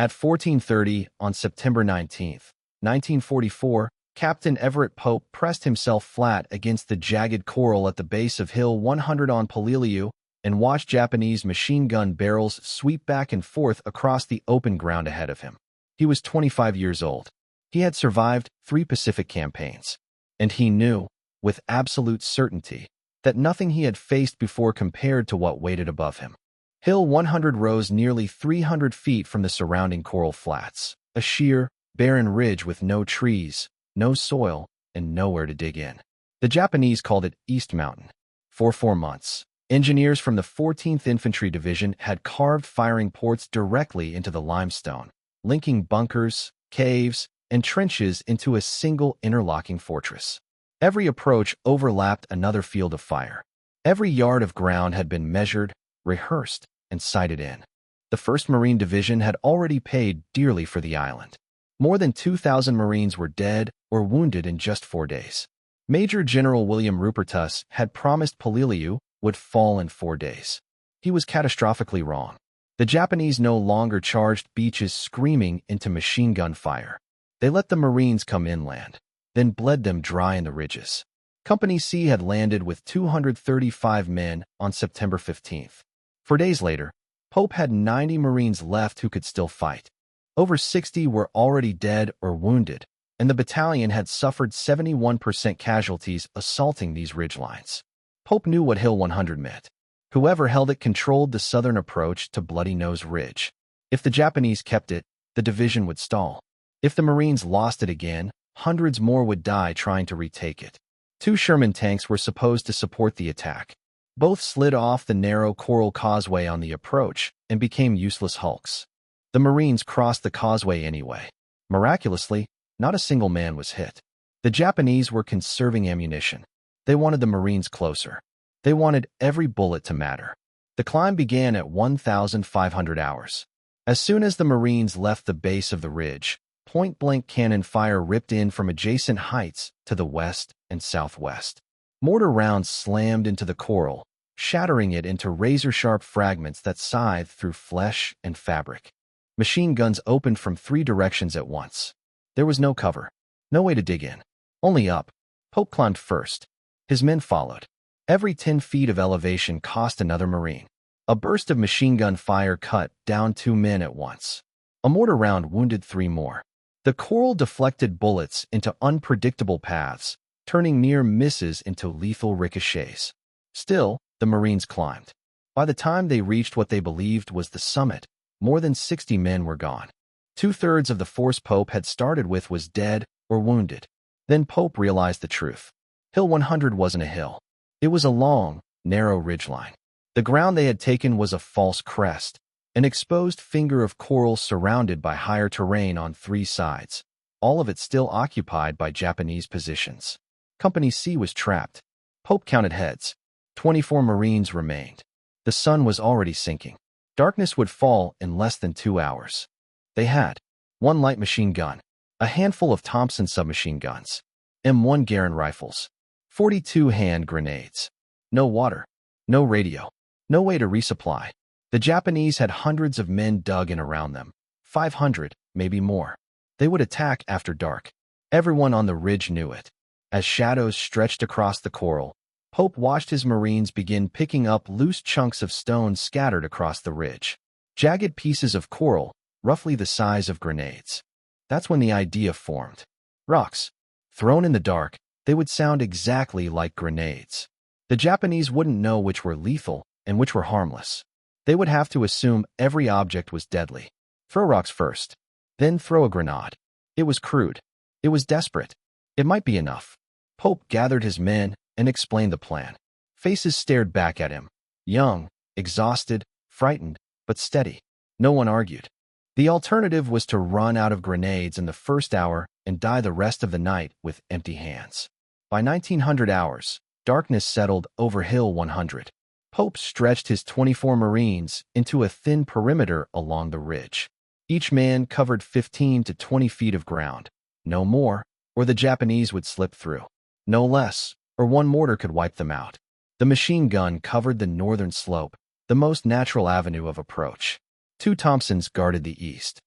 At 14:30 on September 19th, 1944, Captain Everett Pope pressed himself flat against the jagged coral at the base of Hill 100 on Peleliu and watched Japanese machine gun barrels sweep back and forth across the open ground ahead of him. He was 25 years old. He had survived 3 Pacific campaigns, and he knew, with absolute certainty, that nothing he had faced before compared to what waited above him. Hill 100 rose nearly 300 feet from the surrounding coral flats, a sheer, barren ridge with no trees, no soil, and nowhere to dig in. The Japanese called it East Mountain. For 4 months, engineers from the 14th Infantry Division had carved firing ports directly into the limestone, linking bunkers, caves, and trenches into a single interlocking fortress. Every approach overlapped another field of fire. Every yard of ground had been measured, rehearsed, and sighted in. The 1st Marine Division had already paid dearly for the island. More than 2,000 Marines were dead or wounded in just 4 days. Major General William Rupertus had promised Peleliu would fall in 4 days. He was catastrophically wrong. The Japanese no longer charged beaches screaming into machine gun fire. They let the Marines come inland, then bled them dry in the ridges. Company C had landed with 235 men on September 15th. 4 days later, Pope had 90 Marines left who could still fight. Over 60 were already dead or wounded, and the battalion had suffered 71% casualties assaulting these ridgelines. Pope knew what Hill 100 meant. Whoever held it controlled the southern approach to Bloody Nose Ridge. If the Japanese kept it, the division would stall. If the Marines lost it again, hundreds more would die trying to retake it. 2 Sherman tanks were supposed to support the attack. Both slid off the narrow coral causeway on the approach and became useless hulks. The Marines crossed the causeway anyway. Miraculously, not a single man was hit. The Japanese were conserving ammunition. They wanted the Marines closer. They wanted every bullet to matter. The climb began at 1,500 hours. As soon as the Marines left the base of the ridge, point-blank cannon fire ripped in from adjacent heights to the west and southwest. Mortar rounds slammed into the coral, shattering it into razor-sharp fragments that scythed through flesh and fabric. Machine guns opened from 3 directions at once. There was no cover, no way to dig in. Only up. Pope climbed first. His men followed. Every 10 feet of elevation cost another Marine. A burst of machine gun fire cut down 2 men at once. A mortar round wounded 3 more. The coral deflected bullets into unpredictable paths, turning near misses into lethal ricochets. Still, the Marines climbed. By the time they reached what they believed was the summit, more than 60 men were gone. 2/3 of the force Pope had started with was dead or wounded. Then Pope realized the truth. Hill 100 wasn't a hill. It was a long, narrow ridgeline. The ground they had taken was a false crest, an exposed finger of coral surrounded by higher terrain on 3 sides, all of it still occupied by Japanese positions. Company C was trapped. Pope counted heads. 24 Marines remained. The sun was already sinking. Darkness would fall in less than 2 hours. They had 1 light machine gun, a handful of Thompson submachine guns, M1 Garand rifles, 42 hand grenades. No water, no radio, no way to resupply. The Japanese had hundreds of men dug in around them, 500, maybe more. They would attack after dark. Everyone on the ridge knew it. As shadows stretched across the coral, Pope watched his Marines begin picking up loose chunks of stone scattered across the ridge. Jagged pieces of coral, roughly the size of grenades. That's when the idea formed. Rocks. Thrown in the dark, they would sound exactly like grenades. The Japanese wouldn't know which were lethal and which were harmless. They would have to assume every object was deadly. Throw rocks first, then throw a grenade. It was crude. It was desperate. It might be enough. Pope gathered his men and explained the plan. Faces stared back at him. Young, exhausted, frightened, but steady. No one argued. The alternative was to run out of grenades in the first hour and die the rest of the night with empty hands. By 1900 hours, darkness settled over Hill 100. Pope stretched his 24 Marines into a thin perimeter along the ridge. Each man covered 15 to 20 feet of ground. No more, or the Japanese would slip through. No less, or 1 mortar could wipe them out. The machine gun covered the northern slope, the most natural avenue of approach. 2 Thompsons guarded the east.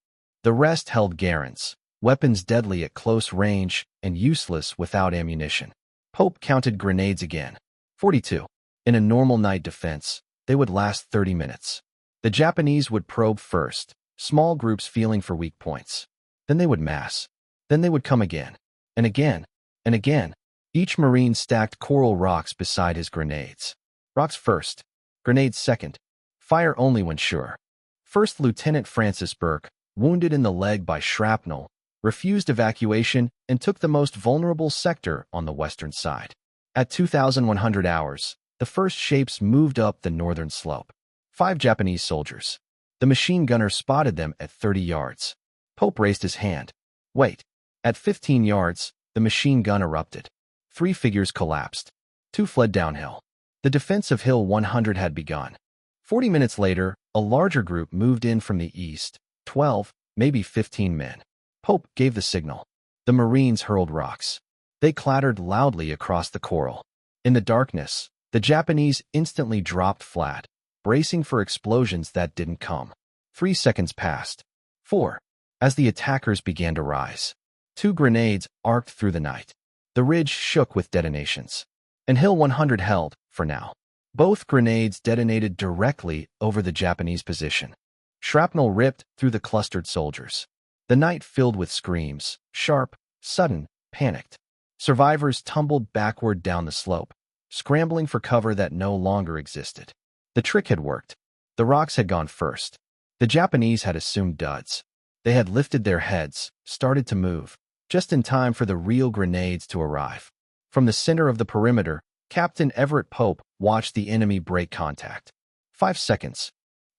The rest held Garens, weapons deadly at close range and useless without ammunition. Pope counted grenades again. 42. In a normal night defense, they would last 30 minutes. The Japanese would probe first, small groups feeling for weak points. Then they would mass. Then they would come again, and again, and again. Each Marine stacked coral rocks beside his grenades. Rocks first, grenades second. Fire only when sure. First Lieutenant Francis Burke, wounded in the leg by shrapnel, refused evacuation and took the most vulnerable sector on the western side. At 2,100 hours, the first shapes moved up the northern slope. 5 Japanese soldiers. The machine gunner spotted them at 30 yards. Pope raised his hand. Wait. At 15 yards, the machine gun erupted. 3 figures collapsed. 2 fled downhill. The defense of Hill 100 had begun. 40 minutes later, a larger group moved in from the east, 12, maybe 15 men. Pope gave the signal. The Marines hurled rocks. They clattered loudly across the coral. In the darkness, the Japanese instantly dropped flat, bracing for explosions that didn't come. 3 seconds passed. 4. As the attackers began to rise, 2 grenades arced through the night. The ridge shook with detonations. And Hill 100 held, for now. Both grenades detonated directly over the Japanese position. Shrapnel ripped through the clustered soldiers. The night filled with screams, sharp, sudden, panicked. Survivors tumbled backward down the slope, scrambling for cover that no longer existed. The trick had worked. The rocks had gone first. The Japanese had assumed duds. They had lifted their heads, started to move, just in time for the real grenades to arrive. From the center of the perimeter, Captain Everett Pope watched the enemy break contact. 5 seconds.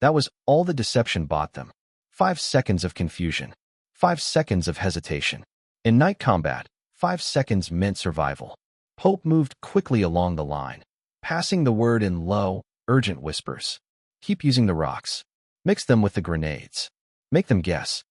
That was all the deception bought them. 5 seconds of confusion. 5 seconds of hesitation. In night combat, 5 seconds meant survival. Pope moved quickly along the line, passing the word in low, urgent whispers. Keep using the rocks. Mix them with the grenades. Make them guess.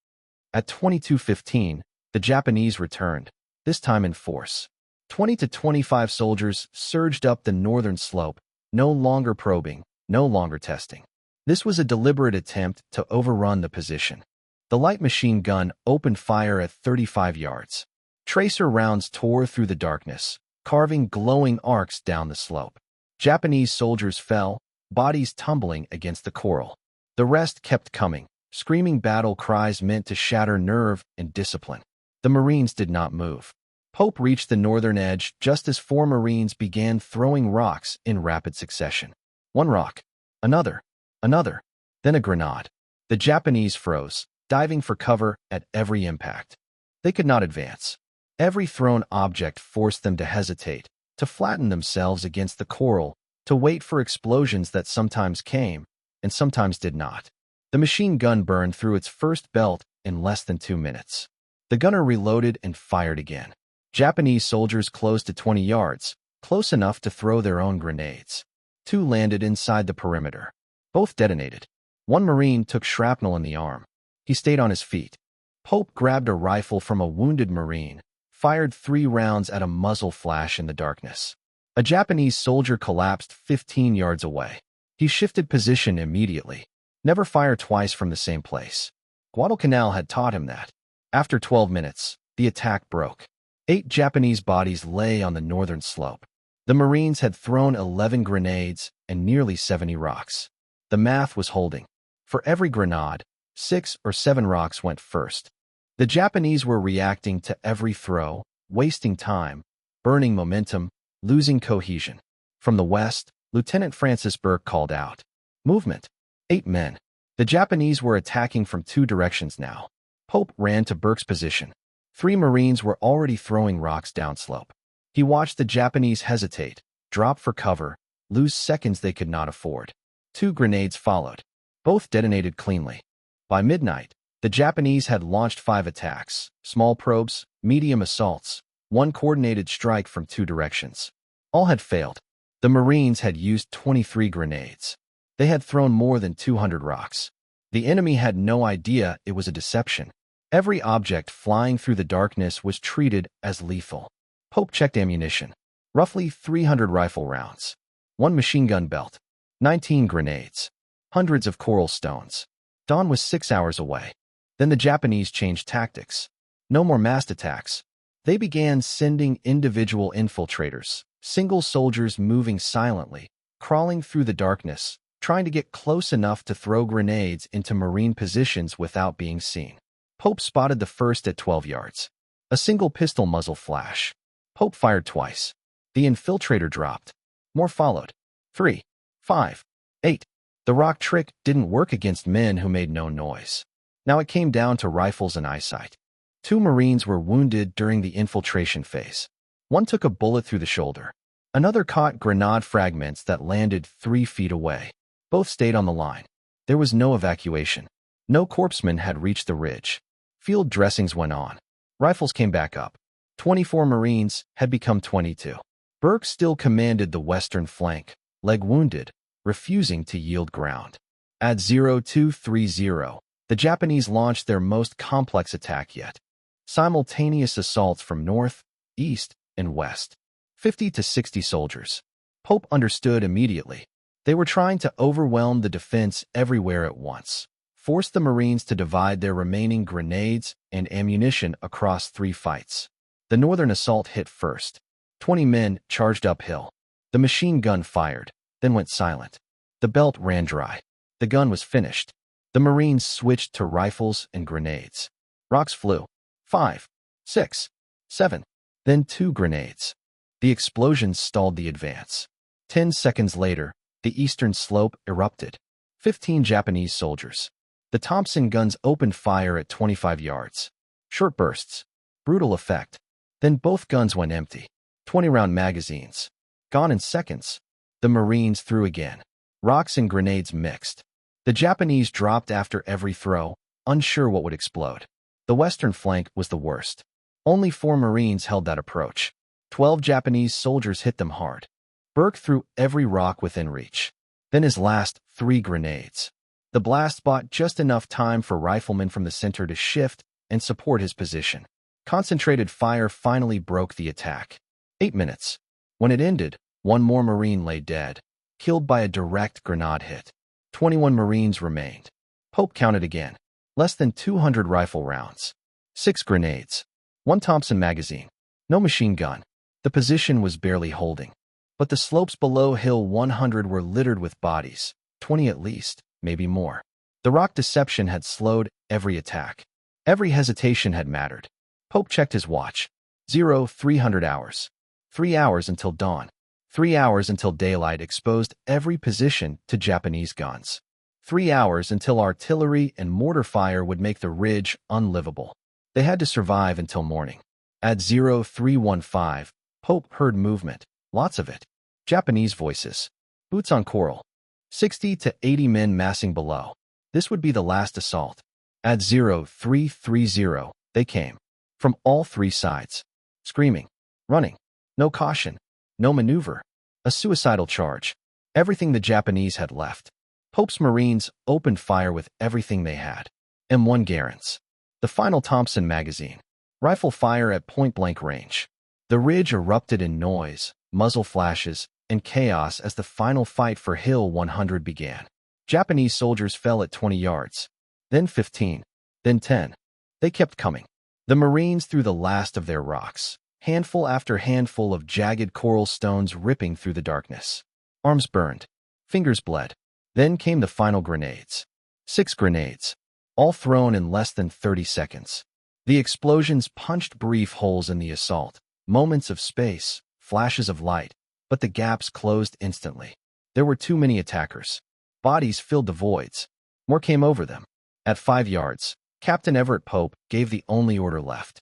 At 22:15, the Japanese returned, this time in force. 20 to 25 soldiers surged up the northern slope, no longer probing, no longer testing. This was a deliberate attempt to overrun the position. The light machine gun opened fire at 35 yards. Tracer rounds tore through the darkness, carving glowing arcs down the slope. Japanese soldiers fell, bodies tumbling against the coral. The rest kept coming, screaming battle cries meant to shatter nerve and discipline. The Marines did not move. Pope reached the northern edge just as 4 Marines began throwing rocks in rapid succession. 1 rock, another, then a grenade. The Japanese froze, diving for cover at every impact. They could not advance. Every thrown object forced them to hesitate, to flatten themselves against the coral, to wait for explosions that sometimes came and sometimes did not. The machine gun burned through its first belt in less than 2 minutes. The gunner reloaded and fired again. Japanese soldiers closed to 20 yards, close enough to throw their own grenades. 2 landed inside the perimeter. Both detonated. 1 Marine took shrapnel in the arm. He stayed on his feet. Pope grabbed a rifle from a wounded Marine, fired 3 rounds at a muzzle flash in the darkness. A Japanese soldier collapsed 15 yards away. He shifted position immediately. Never fire twice from the same place. Guadalcanal had taught him that. After 12 minutes, the attack broke. 8 Japanese bodies lay on the northern slope. The Marines had thrown 11 grenades and nearly 70 rocks. The math was holding. For every grenade, 6 or 7 rocks went first. The Japanese were reacting to every throw, wasting time, burning momentum, losing cohesion. From the west, Lieutenant Francis Burke called out. Movement. 8 men. The Japanese were attacking from 2 directions now. Pope ran to Burke's position. 3 Marines were already throwing rocks downslope. He watched the Japanese hesitate, drop for cover, lose seconds they could not afford. 2 grenades followed. Both detonated cleanly. By midnight, the Japanese had launched 5 attacks, small probes, medium assaults, 1 coordinated strike from 2 directions. All had failed. The Marines had used 23 grenades. They had thrown more than 200 rocks. The enemy had no idea it was a deception. Every object flying through the darkness was treated as lethal. Pope checked ammunition. Roughly 300 rifle rounds. 1 machine gun belt. 19 grenades. Hundreds of coral stones. Dawn was 6 hours away. Then the Japanese changed tactics. No more massed attacks. They began sending individual infiltrators, single soldiers moving silently, crawling through the darkness, trying to get close enough to throw grenades into Marine positions without being seen. Pope spotted the first at 12 yards. A single pistol muzzle flash. Pope fired twice. The infiltrator dropped. More followed. 3, 5, 8. The rock trick didn't work against men who made no noise. Now it came down to rifles and eyesight. 2 Marines were wounded during the infiltration phase. One took a bullet through the shoulder. Another caught grenade fragments that landed 3 feet away. Both stayed on the line. There was no evacuation. No corpsmen had reached the ridge. Field dressings went on. Rifles came back up. 24 Marines had become 22. Burke still commanded the western flank, leg wounded, refusing to yield ground. At 0230, the Japanese launched their most complex attack yet. Simultaneous assaults from north, east, and west. 50 to 60 soldiers. Pope understood immediately. They were trying to overwhelm the defense everywhere at once, force the Marines to divide their remaining grenades and ammunition across 3 fights. The northern assault hit first. 20 men charged uphill. The machine gun fired, then went silent. The belt ran dry. The gun was finished. The Marines switched to rifles and grenades. Rocks flew. 5, 6, 7. Then 2 grenades. The explosions stalled the advance. 10 seconds later, the eastern slope erupted. 15 Japanese soldiers. The Thompson guns opened fire at 25 yards. Short bursts. Brutal effect. Then both guns went empty. 20-round magazines. Gone in seconds. The Marines threw again. Rocks and grenades mixed. The Japanese dropped after every throw, unsure what would explode. The western flank was the worst. Only 4 Marines held that approach. 12 Japanese soldiers hit them hard. Burke threw every rock within reach. Then his last 3 grenades. The blast bought just enough time for riflemen from the center to shift and support his position. Concentrated fire finally broke the attack. 8 minutes. When it ended, 1 more Marine lay dead, killed by a direct grenade hit. 21 Marines remained. Pope counted again. Less than 200 rifle rounds. 6 grenades. 1 Thompson magazine. No machine gun. The position was barely holding. But the slopes below Hill 100 were littered with bodies, 20 at least, maybe more. The rock deception had slowed every attack. Every hesitation had mattered. Pope checked his watch. 0300 hours. 3 hours until dawn. 3 hours until daylight exposed every position to Japanese guns. 3 hours until artillery and mortar fire would make the ridge unlivable. They had to survive until morning. At 0315, Pope heard movement, lots of it. Japanese voices. Boots on coral. 60 to 80 men massing below. This would be the last assault. At 0330, they came. From all 3 sides. Screaming. Running. No caution. No maneuver. A suicidal charge. Everything the Japanese had left. Pope's Marines opened fire with everything they had. M1 Garand's. The final Thompson magazine. Rifle fire at point-blank range. The ridge erupted in noise, muzzle flashes, and chaos as the final fight for Hill 100 began. Japanese soldiers fell at 20 yards. Then 15. Then 10. They kept coming. The Marines threw the last of their rocks. Handful after handful of jagged coral stones ripping through the darkness. Arms burned. Fingers bled. Then came the final grenades. 6 grenades. All thrown in less than 30 seconds. The explosions punched brief holes in the assault. Moments of space, flashes of light, but the gaps closed instantly. There were too many attackers. Bodies filled the voids. More came over them. At 5 yards, Captain Everett Pope gave the only order left.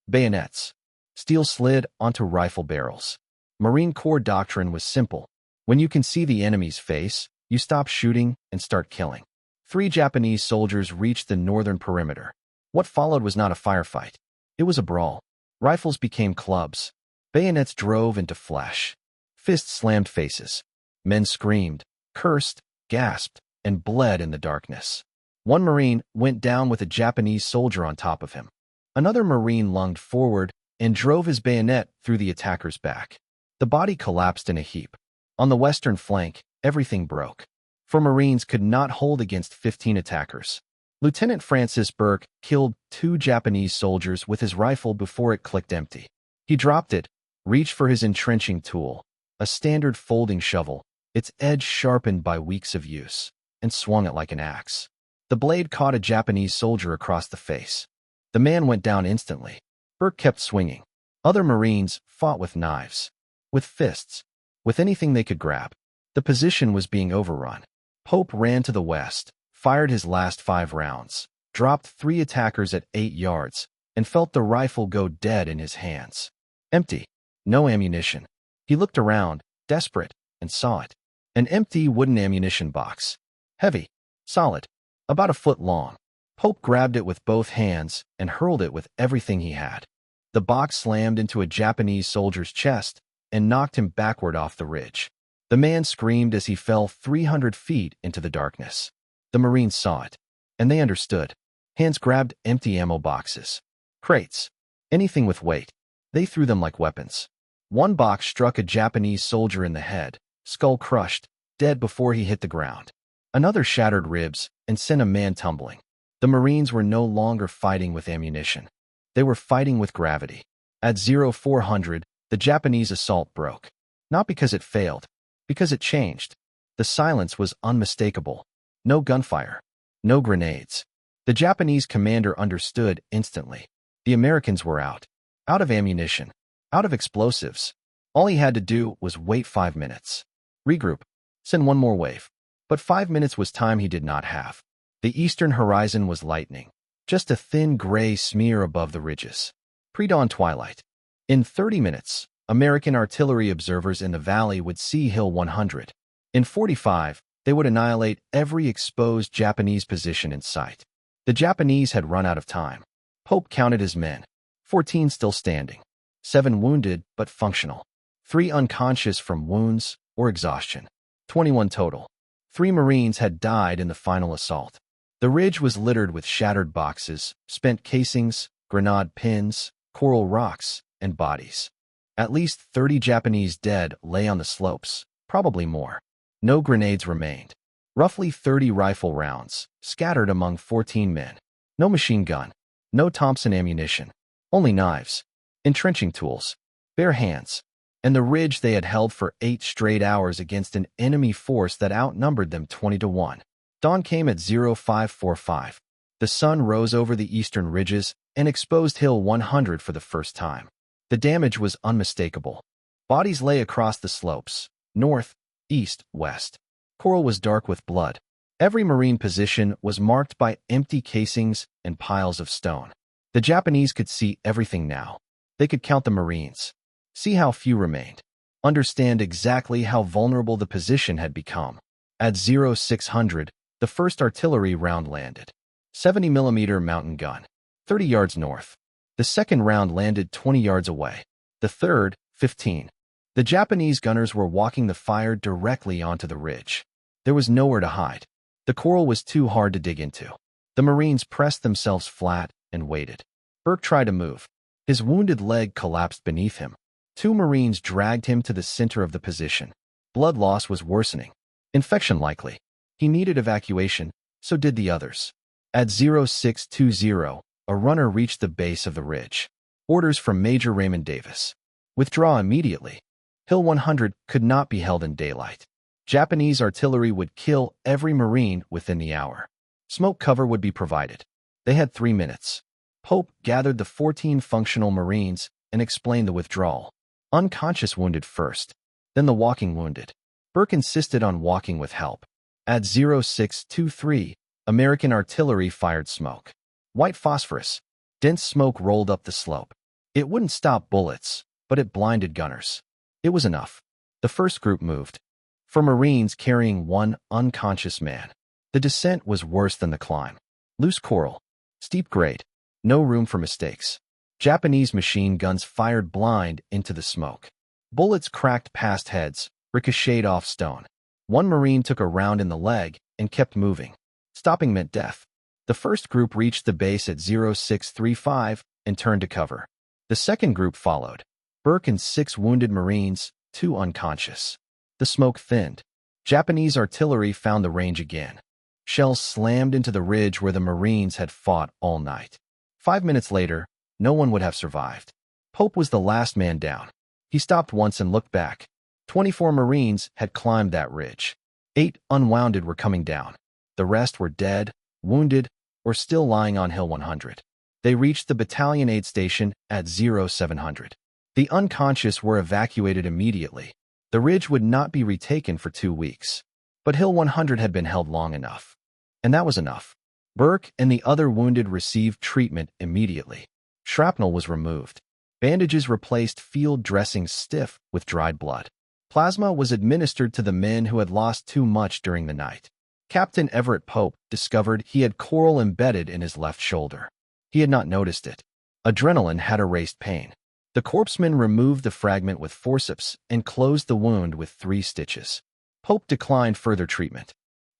Bayonets. Steel slid onto rifle barrels. Marine Corps doctrine was simple. When you can see the enemy's face, you stop shooting and start killing. 3 Japanese soldiers reached the northern perimeter. What followed was not a firefight. It was a brawl. Rifles became clubs. Bayonets drove into flesh. Fists slammed faces. Men screamed, cursed, gasped, and bled in the darkness. 1 Marine went down with a Japanese soldier on top of him. Another Marine lunged forward and drove his bayonet through the attacker's back. The body collapsed in a heap. On the western flank, everything broke. 4 Marines could not hold against 15 attackers. Lieutenant Francis Burke killed 2 Japanese soldiers with his rifle before it clicked empty. He dropped it, reached for his entrenching tool, a standard folding shovel, its edge sharpened by weeks of use, and swung it like an axe. The blade caught a Japanese soldier across the face. The man went down instantly. Burke kept swinging. Other Marines fought with knives, with fists, with anything they could grab. The position was being overrun. Pope ran to the west, fired his last 5 rounds, dropped 3 attackers at 8 yards, and felt the rifle go dead in his hands. Empty. No ammunition. He looked around, desperate, and saw it. An empty wooden ammunition box. Heavy. Solid. About a foot long. Pope grabbed it with both hands and hurled it with everything he had. The box slammed into a Japanese soldier's chest and knocked him backward off the ridge. The man screamed as he fell 300 feet into the darkness. The Marines saw it, and they understood. Hands grabbed empty ammo boxes, crates, anything with weight. They threw them like weapons. One box struck a Japanese soldier in the head, skull crushed, dead before he hit the ground. Another shattered ribs and sent a man tumbling. The Marines were no longer fighting with ammunition. They were fighting with gravity. At 0400, the Japanese assault broke. Not because it failed, because it changed. The silence was unmistakable. No gunfire. No grenades. The Japanese commander understood instantly. The Americans were out. Out of ammunition. Out of explosives. All he had to do was wait 5 minutes. Regroup. Send one more wave. But 5 minutes was time he did not have. The eastern horizon was lightening. Just a thin gray smear above the ridges. Pre-dawn twilight. In 30 minutes, American artillery observers in the valley would see Hill 100. In 45, they would annihilate every exposed Japanese position in sight. The Japanese had run out of time. Pope counted his men. 14 still standing. 7 wounded but functional. 3 unconscious from wounds or exhaustion. 21 total. 3 Marines had died in the final assault. The ridge was littered with shattered boxes, spent casings, grenade pins, coral rocks, and bodies. At least 30 Japanese dead lay on the slopes, probably more. No grenades remained. Roughly 30 rifle rounds, scattered among 14 men. No machine gun. No Thompson ammunition. Only knives. Entrenching tools. Bare hands. And the ridge they had held for 8 straight hours against an enemy force that outnumbered them 20-1. Dawn came at 0545. The sun rose over the eastern ridges and exposed Hill 100 for the first time. The damage was unmistakable. Bodies lay across the slopes, north, east, west. Coral was dark with blood. Every Marine position was marked by empty casings and piles of stone. The Japanese could see everything now. They could count the Marines. See how few remained. Understand exactly how vulnerable the position had become. At 0600, the first artillery round landed. 70mm mountain gun. 30 yards north. The second round landed 20 yards away. The third, 15. The Japanese gunners were walking the fire directly onto the ridge. There was nowhere to hide. The coral was too hard to dig into. The Marines pressed themselves flat and waited. Burke tried to move. His wounded leg collapsed beneath him. 2 Marines dragged him to the center of the position. Blood loss was worsening. Infection likely. He needed evacuation, so did the others. At 0620, a runner reached the base of the ridge. Orders from Major Raymond Davis. Withdraw immediately. Hill 100 could not be held in daylight. Japanese artillery would kill every Marine within the hour. Smoke cover would be provided. They had 3 minutes. Pope gathered the 14 functional Marines and explained the withdrawal. Unconscious wounded first, then the walking wounded. Burke insisted on walking with help. At 0623, American artillery fired smoke. White phosphorus. Dense smoke rolled up the slope. It wouldn't stop bullets, but it blinded gunners. It was enough. The first group moved. For Marines carrying 1 unconscious man. The descent was worse than the climb. Loose coral. Steep grade. No room for mistakes. Japanese machine guns fired blind into the smoke. Bullets cracked past heads, ricocheted off stone. 1 Marine took a round in the leg and kept moving. Stopping meant death. The first group reached the base at 0635 and turned to cover. The second group followed. Burke and 6 wounded Marines, 2 unconscious. The smoke thinned. Japanese artillery found the range again. Shells slammed into the ridge where the Marines had fought all night. 5 minutes later, no one would have survived. Pope was the last man down. He stopped once and looked back. 24 Marines had climbed that ridge. 8 unwounded were coming down. The rest were dead, wounded, or still lying on Hill 100. They reached the battalion aid station at 0700. The unconscious were evacuated immediately. The ridge would not be retaken for 2 weeks. But Hill 100 had been held long enough. And that was enough. Burke and the other wounded received treatment immediately. Shrapnel was removed. Bandages replaced field dressings stiff with dried blood. Plasma was administered to the men who had lost too much during the night. Captain Everett Pope discovered he had coral embedded in his left shoulder. He had not noticed it. Adrenaline had erased pain. The corpsman removed the fragment with forceps and closed the wound with 3 stitches. Pope declined further treatment.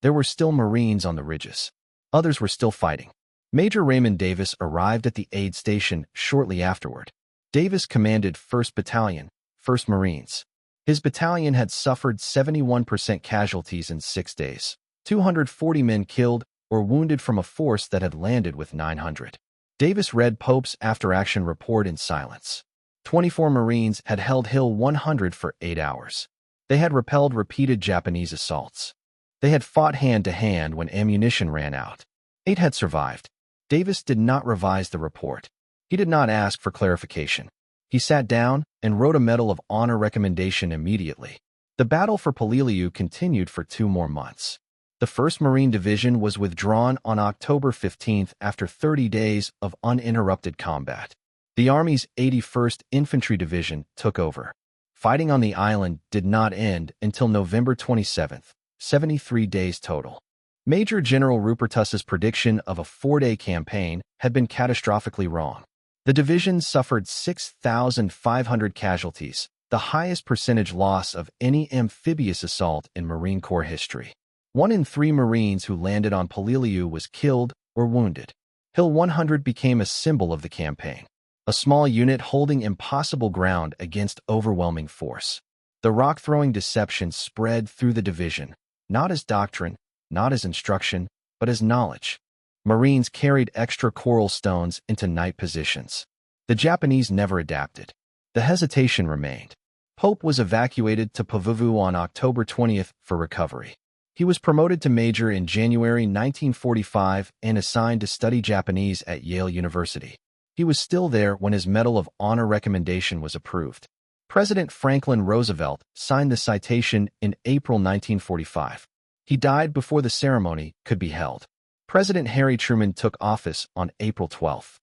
There were still Marines on the ridges. Others were still fighting. Major Raymond Davis arrived at the aid station shortly afterward. Davis commanded 1st Battalion, 1st Marines. His battalion had suffered 71% casualties in 6 days. 240 men killed or wounded from a force that had landed with 900. Davis read Pope's after-action report in silence. 24 Marines had held Hill 100 for 8 hours. They had repelled repeated Japanese assaults. They had fought hand-to-hand when ammunition ran out. 8 had survived. Davis did not revise the report. He did not ask for clarification. He sat down and wrote a Medal of Honor recommendation immediately. The battle for Peleliu continued for 2 more months. The 1st Marine Division was withdrawn on October 15th after 30 days of uninterrupted combat. The Army's 81st Infantry Division took over. Fighting on the island did not end until November 27th, 73 days total. Major General Rupertus's prediction of a 4-day campaign had been catastrophically wrong. The division suffered 6,500 casualties, the highest percentage loss of any amphibious assault in Marine Corps history. 1 in 3 Marines who landed on Peleliu was killed or wounded. Hill 100 became a symbol of the campaign. A small unit holding impossible ground against overwhelming force. The rock-throwing deception spread through the division, not as doctrine, not as instruction, but as knowledge. Marines carried extra coral stones into night positions. The Japanese never adapted. The hesitation remained. Pope was evacuated to Pavuvu on October 20th for recovery. He was promoted to major in January 1945 and assigned to study Japanese at Yale University. He was still there when his Medal of Honor recommendation was approved. President Franklin Roosevelt signed the citation in April 1945. He died before the ceremony could be held. President Harry Truman took office on April 12th.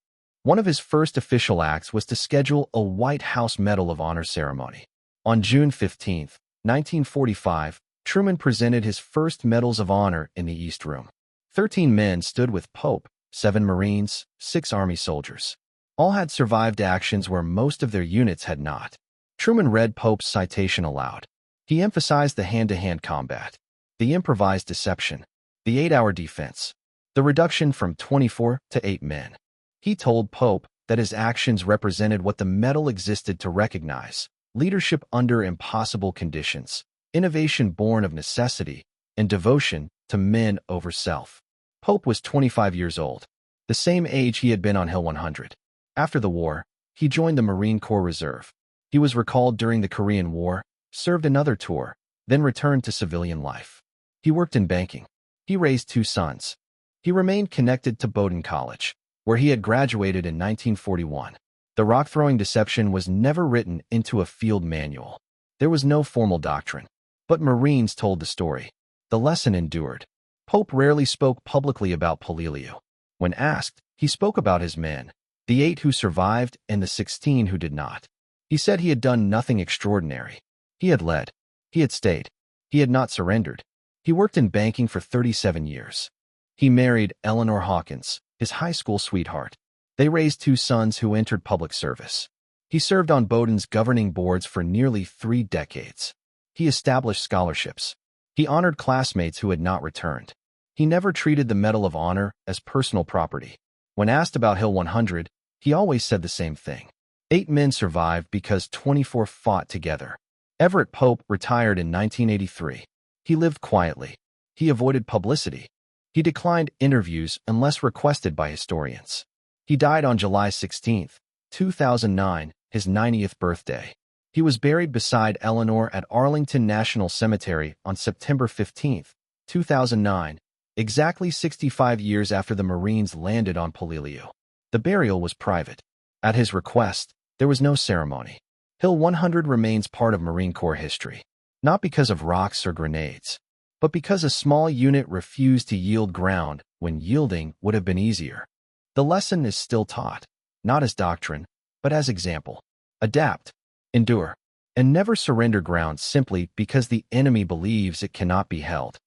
One of his first official acts was to schedule a White House Medal of Honor ceremony. On June 15, 1945, Truman presented his first Medals of Honor in the East Room. 13 men stood with Pope, 7 Marines, 6 Army soldiers. All had survived actions where most of their units had not. Truman read Pope's citation aloud. He emphasized the hand-to-hand combat, the improvised deception, the 8-hour defense, the reduction from 24 to 8 men. He told Pope that his actions represented what the medal existed to recognize: leadership under impossible conditions, innovation born of necessity, and devotion to men over self. Pope was 25 years old, the same age he had been on Hill 100. After the war, he joined the Marine Corps Reserve. He was recalled during the Korean War, served another tour, then returned to civilian life. He worked in banking. He raised 2 sons. He remained connected to Bowdoin College, where he had graduated in 1941. The rock-throwing deception was never written into a field manual. There was no formal doctrine. But Marines told the story. The lesson endured. Pope rarely spoke publicly about Peleliu. When asked, he spoke about his men, the 8 who survived and the 16 who did not. He said he had done nothing extraordinary. He had led. He had stayed. He had not surrendered. He worked in banking for 37 years. He married Eleanor Hawkins, his high school sweetheart. They raised 2 sons who entered public service. He served on Bowdoin's governing boards for nearly 3 decades. He established scholarships. He honored classmates who had not returned. He never treated the Medal of Honor as personal property. When asked about Hill 100, he always said the same thing. 8 men survived because 24 fought together. Everett Pope retired in 1983. He lived quietly. He avoided publicity. He declined interviews unless requested by historians. He died on July 16, 2009, his 90th birthday. He was buried beside Eleanor at Arlington National Cemetery on September 15, 2009, exactly 65 years after the Marines landed on Peleliu. The burial was private. At his request, there was no ceremony. Hill 100 remains part of Marine Corps history, not because of rocks or grenades, but because a small unit refused to yield ground when yielding would have been easier. The lesson is still taught, not as doctrine, but as example. Adapt, endure, and never surrender ground simply because the enemy believes it cannot be held.